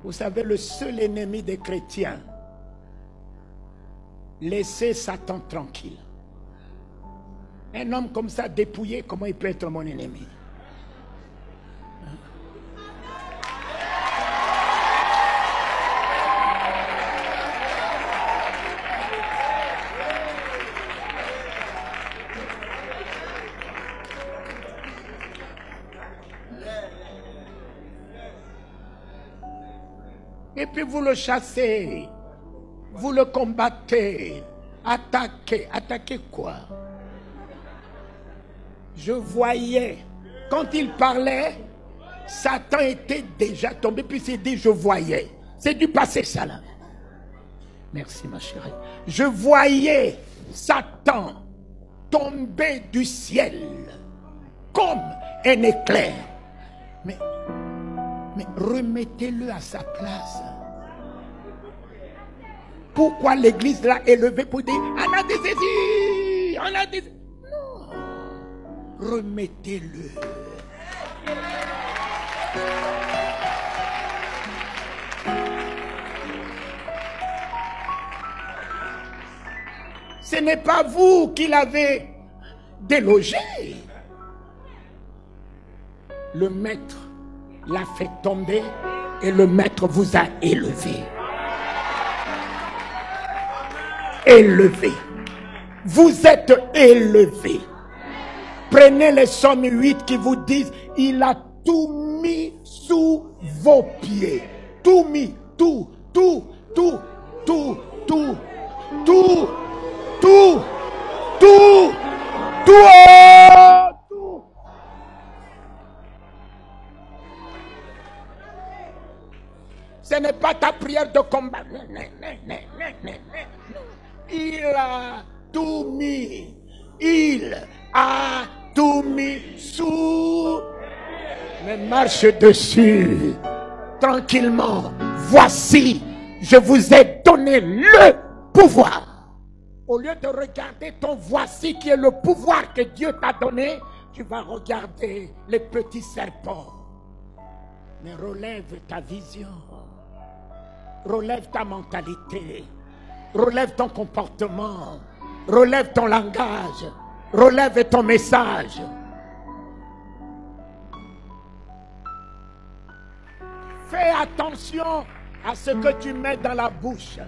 Vous savez, le seul ennemi des chrétiens, laissez Satan tranquille. Un homme comme ça, dépouillé, comment il peut être mon ennemi? Et puis vous le chassez, vous le combattez, attaquez. Attaquez quoi? Je voyais, quand il parlait, Satan était déjà tombé, puis il s'est dit je voyais. C'est du passé ça là. Merci ma chérie. Je voyais Satan tomber du ciel comme un éclair. Mais remettez-le à sa place. Pourquoi l'église l'a élevé pour dire on a des désirs, on a des... Non. Remettez-le. Ce n'est pas vous qui l'avez délogé. Le maître l'a fait tomber et le maître vous a élevé. Élevé. Vous êtes élevé. Prenez les Psaumes 8 qui vous disent il a tout mis sous vos pieds. Tout mis, tout. Ce n'est pas ta prière de combat. Il a tout mis. Il a tout mis sous. Mais marche dessus. Tranquillement. Voici, je vous ai donné le pouvoir. Au lieu de regarder ton voici qui est le pouvoir que Dieu t'a donné, tu vas regarder les petits serpents. Mais relève ta vision. Relève ta mentalité. Relève ton comportement. Relève ton langage. Relève ton message. Fais attention à ce que tu mets dans la bouche.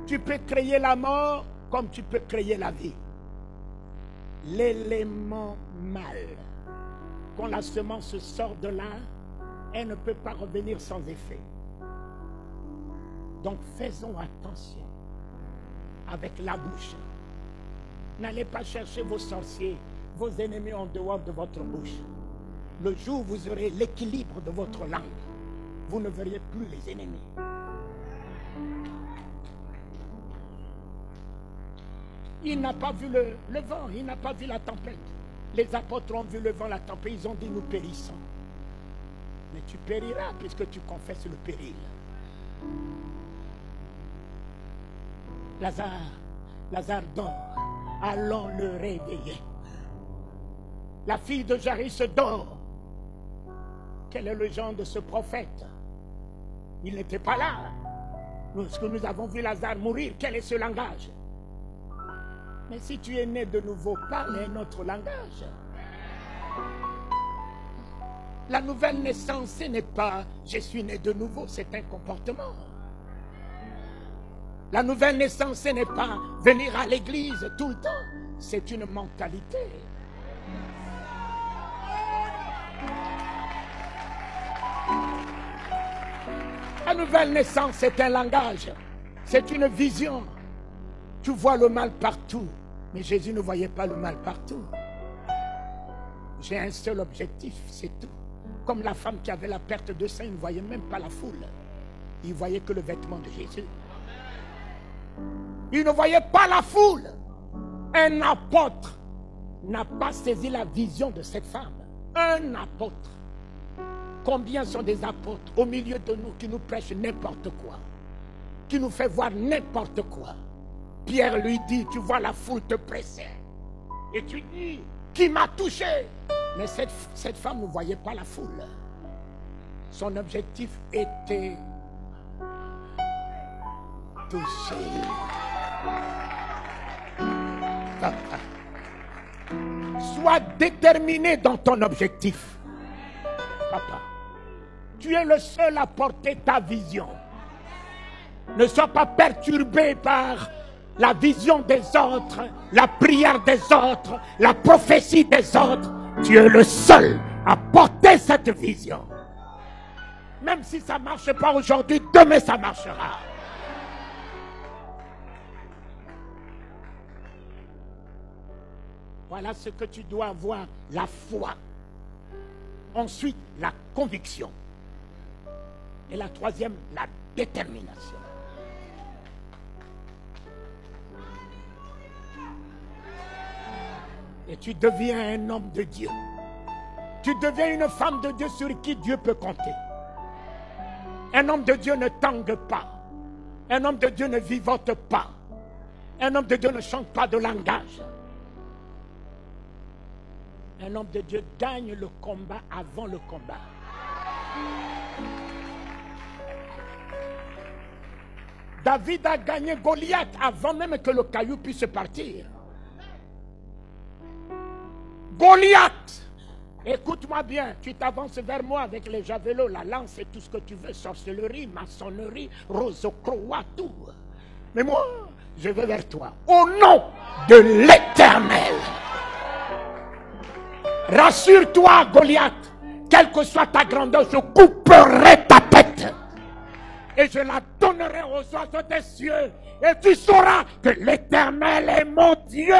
Tu peux créer la mort comme tu peux créer la vie. L'élément mal, quand la semence sort de là, elle ne peut pas revenir sans effet. Donc faisons attention avec la bouche. N'allez pas chercher vos sorciers, vos ennemis en dehors de votre bouche. Le jour où vous aurez l'équilibre de votre langue, vous ne verrez plus les ennemis. Il n'a pas vu le vent, il n'a pas vu la tempête. Les apôtres ont vu le vent, la tempête, ils ont dit nous périssons. Mais tu périras puisque tu confesses le péril. Lazare dort, allons le réveiller. La fille de Jairus dort. Quel est le genre de ce prophète? Il n'était pas là. Lorsque nous avons vu Lazare mourir, quel est ce langage? Mais si tu es né de nouveau, parle un autre langage. La nouvelle naissance, ce n'est pas « je suis né de nouveau », c'est un comportement. La nouvelle naissance, ce n'est pas venir à l'église tout le temps, c'est une mentalité. La nouvelle naissance, c'est un langage, c'est une vision. Tu vois le mal partout, mais Jésus ne voyait pas le mal partout. J'ai un seul objectif, c'est tout. Comme la femme qui avait la perte de sein, il ne voyait même pas la foule. Il voyait que le vêtement de Jésus. Il ne voyait pas la foule. Un apôtre n'a pas saisi la vision de cette femme. Un apôtre. Combien sont des apôtres au milieu de nous qui nous prêchent n'importe quoi, qui nous fait voir n'importe quoi? Pierre lui dit, tu vois la foule te presser. Et tu dis, qui m'a touché? Mais cette femme ne voyait pas la foule. Son objectif était touché. Papa, sois déterminé dans ton objectif. Papa, tu es le seul à porter ta vision. Ne sois pas perturbé par la vision des autres, la prière des autres, la prophétie des autres. Tu es le seul à porter cette vision. Même si ça ne marche pas aujourd'hui, demain ça marchera. Voilà ce que tu dois avoir, la foi. Ensuite, la conviction. Et la troisième, la détermination. Et tu deviens un homme de Dieu. Tu deviens une femme de Dieu sur qui Dieu peut compter. Un homme de Dieu ne tangue pas. Un homme de Dieu ne vivote pas. Un homme de Dieu ne chante pas de langage. Un homme de Dieu gagne le combat avant le combat. David a gagné Goliath avant même que le caillou puisse partir. Goliath, écoute-moi bien, tu t'avances vers moi avec les javelots, la lance et tout ce que tu veux, sorcellerie, maçonnerie, rosocroix, tout. Mais moi, je vais vers toi, au nom de l'Éternel. Rassure-toi, Goliath, quelle que soit ta grandeur, je couperai ta tête. Et je la donnerai aux oiseaux des cieux. Et tu sauras que l'Éternel est mon Dieu.